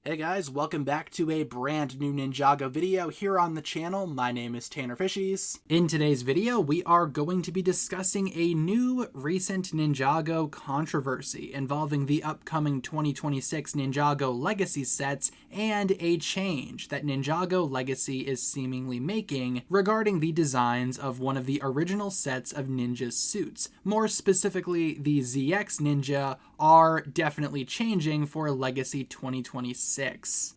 Hey guys, welcome back to a brand new Ninjago video here on the channel. My name is TannerFishies. In today's video, we are going to be discussing a new recent Ninjago controversy involving the upcoming 2026 Ninjago Legacy sets and a change that Ninjago Legacy is seemingly making regarding the designs of one of the original sets of ninja suits. More specifically, the ZX Ninja are definitely changing for Legacy 2026.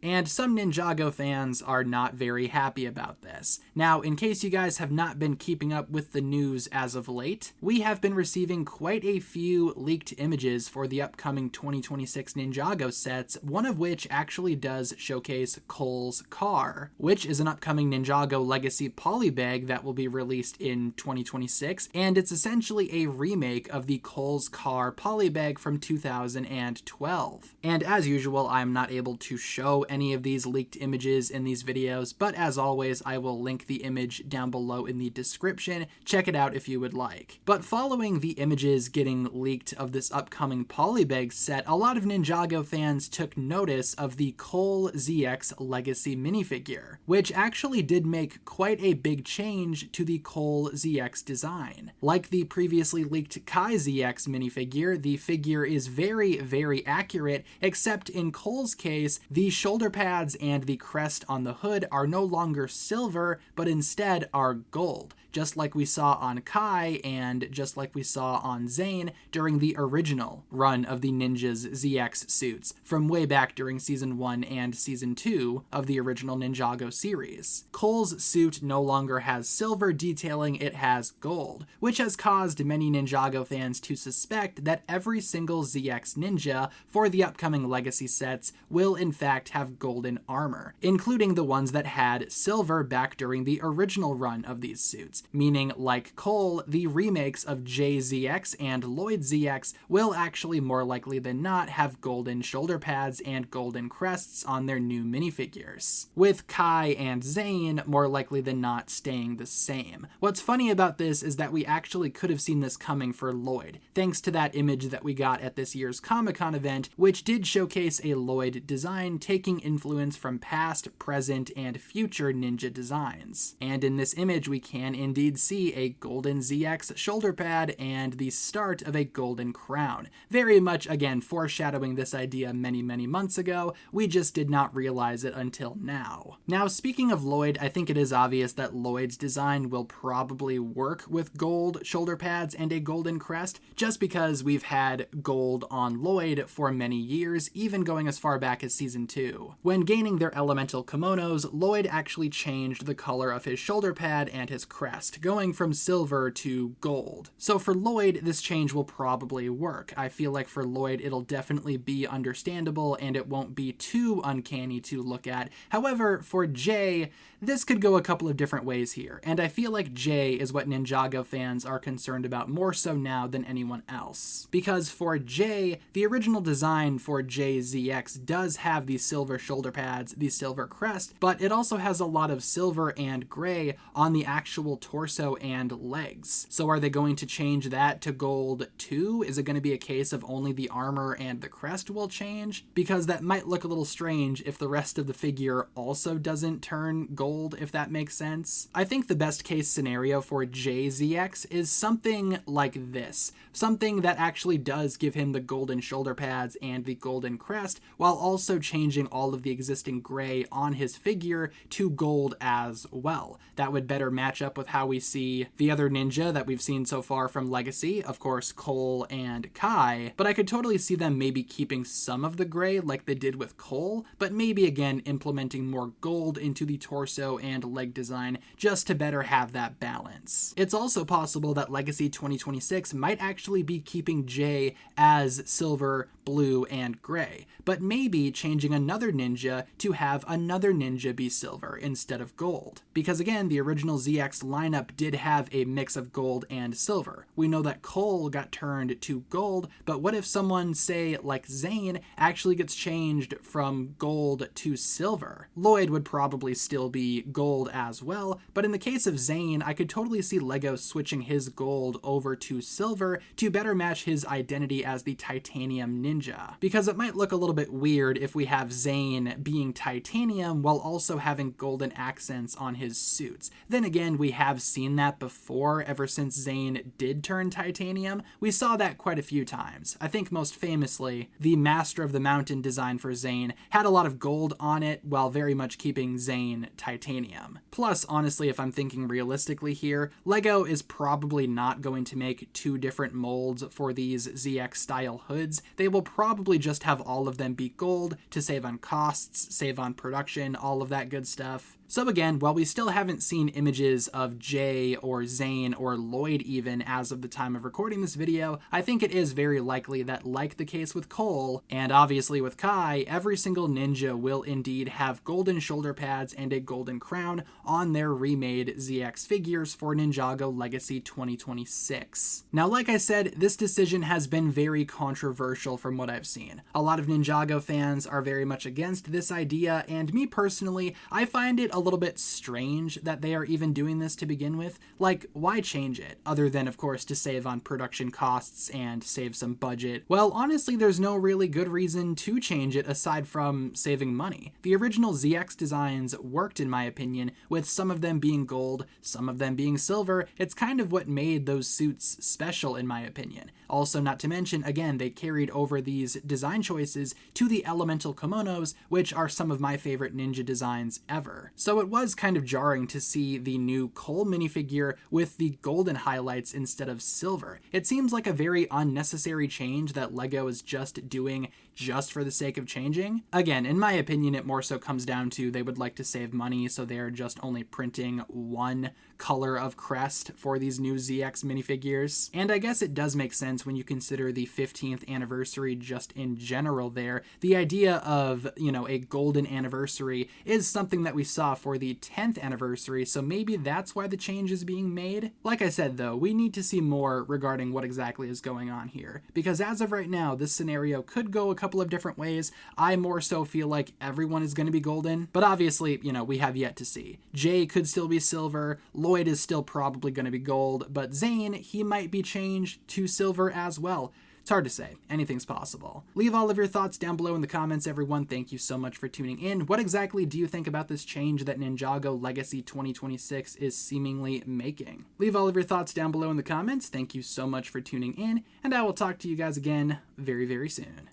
And some Ninjago fans are not very happy about this. Now, in case you guys have not been keeping up with the news as of late, we have been receiving quite a few leaked images for the upcoming 2026 Ninjago sets, one of which actually does showcase Cole's car, which is an upcoming Ninjago Legacy polybag that will be released in 2026, and it's essentially a remake of the Cole's car polybag from 2012. And as usual, I'm not able to show any of these leaked images in these videos, but as always, I will link the image down below in the description. Check it out if you would like. But following the images getting leaked of this upcoming polybag set, a lot of Ninjago fans took notice of the Cole ZX Legacy minifigure, which actually did make quite a big change to the Cole ZX design. Like the previously leaked Kai ZX minifigure, the figure is very, very accurate, except in Cole's case, the shoulder pads and the crest on the hood are no longer silver, but instead are gold, just like we saw on Kai and just like we saw on Zane during the original run of the Ninja's ZX suits from way back during Season 1 and Season 2 of the original Ninjago series. Cole's suit no longer has silver detailing, it has gold, which has caused many Ninjago fans to suspect that every single ZX Ninja for the upcoming Legacy sets will in fact have golden armor, including the ones that had silver back during the original run of these suits, meaning like Cole, the remakes of JZX and Lloyd ZX will actually more likely than not have golden shoulder pads and golden crests on their new minifigures, with Kai and Zane more likely than not staying the same. What's funny about this is that we actually could have seen this coming for Lloyd, thanks to that image that we got at this year's Comic-Con event, which did showcase a Lloyd design taking influence from past, present, and future ninja designs. And in this image, we can indeed see a golden ZX shoulder pad and the start of a golden crown. Very much, again, foreshadowing this idea many, many months ago. We just did not realize it until now. Now, speaking of Lloyd, I think it is obvious that Lloyd's design will probably work with gold shoulder pads and a golden crest, just because we've had gold on Lloyd for many years, even going as far back as Season 2. When gaining their elemental kimonos, Lloyd actually changed the color of his shoulder pad and his crest, going from silver to gold. So for Lloyd, this change will probably work. I feel like for Lloyd, it'll definitely be understandable and it won't be too uncanny to look at. However, for Jay, this could go a couple of different ways here, and I feel like Jay is what Ninjago fans are concerned about more so now than anyone else. Because for Jay, the original design for JZX does have the silver shoulder pads, the silver crest, but it also has a lot of silver and gray on the actual torso and legs. So are they going to change that to gold too? Is it going to be a case of only the armor and the crest will change? Because that might look a little strange if the rest of the figure also doesn't turn gold, if that makes sense. I think the best case scenario for JZX is something like this. Something that actually does give him the golden shoulder pads and the golden crest, while also changing all of the existing gray on his figure to gold as well. That would better match up with how we see the other ninja that we've seen so far from Legacy, of course Cole and Kai, but I could totally see them maybe keeping some of the gray like they did with Cole, but maybe again implementing more gold into the torso and leg design just to better have that balance. It's also possible that Legacy 2026 might actually be keeping Jay as silver, blue, and gray, but maybe changing another ninja to have another ninja be silver instead of gold. Because again, the original ZX lineup did have a mix of gold and silver. We know that Cole got turned to gold, but what if someone, say, like Zane, actually gets changed from gold to silver? Lloyd would probably still be be gold as well, but in the case of Zane, I could totally see LEGO switching his gold over to silver to better match his identity as the titanium ninja, because it might look a little bit weird if we have Zane being titanium while also having golden accents on his suits. Then again, we have seen that before. Ever since Zane did turn titanium, we saw that quite a few times. I think most famously, the Master of the Mountain design for Zane had a lot of gold on it while very much keeping Zane titanium. Plus, honestly, if I'm thinking realistically here, LEGO is probably not going to make two different molds for these ZX style hoods. They will probably just have all of them be gold to save on costs, save on production, all of that good stuff. So again, while we still haven't seen images of Jay or Zane or Lloyd even as of the time of recording this video, I think it is very likely that, like the case with Cole, and obviously with Kai, every single ninja will indeed have golden shoulder pads and a golden crown on their remade ZX figures for Ninjago Legacy 2026. Now, like I said, this decision has been very controversial from what I've seen. A lot of Ninjago fans are very much against this idea, and me personally, I find it a little bit strange that they are even doing this to begin with. Like, why change it? Other than, of course, to save on production costs and save some budget. Well, honestly, there's no really good reason to change it aside from saving money. The original ZX designs worked, in my opinion, with some of them being gold, some of them being silver. It's kind of what made those suits special, in my opinion. Also, not to mention, again, they carried over these design choices to the elemental kimonos, which are some of my favorite ninja designs ever. So it was kind of jarring to see the new Cole minifigure with the golden highlights instead of silver. It seems like a very unnecessary change that LEGO is just doing just for the sake of changing. Again, in my opinion, it more so comes down to they would like to save money, so they're just only printing one color of crest for these new ZX minifigures. And I guess it does make sense when you consider the 15th anniversary just in general there. The idea of, you know, a golden anniversary is something that we saw for the 10th anniversary, so maybe that's why the change is being made. Like I said though, we need to see more regarding what exactly is going on here, because as of right now, this scenario could go a couple of different ways. I more so feel like everyone is going to be golden, but obviously, you know, we have yet to see. Jay could still be silver, Lloyd is still probably going to be gold, but Zane, he might be changed to silver as well. It's hard to say. Anything's possible. Leave all of your thoughts down below in the comments, everyone. Thank you so much for tuning in. What exactly do you think about this change that Ninjago Legacy 2026 is seemingly making? Leave all of your thoughts down below in the comments. Thank you so much for tuning in, and I will talk to you guys again very, very soon.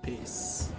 Peace.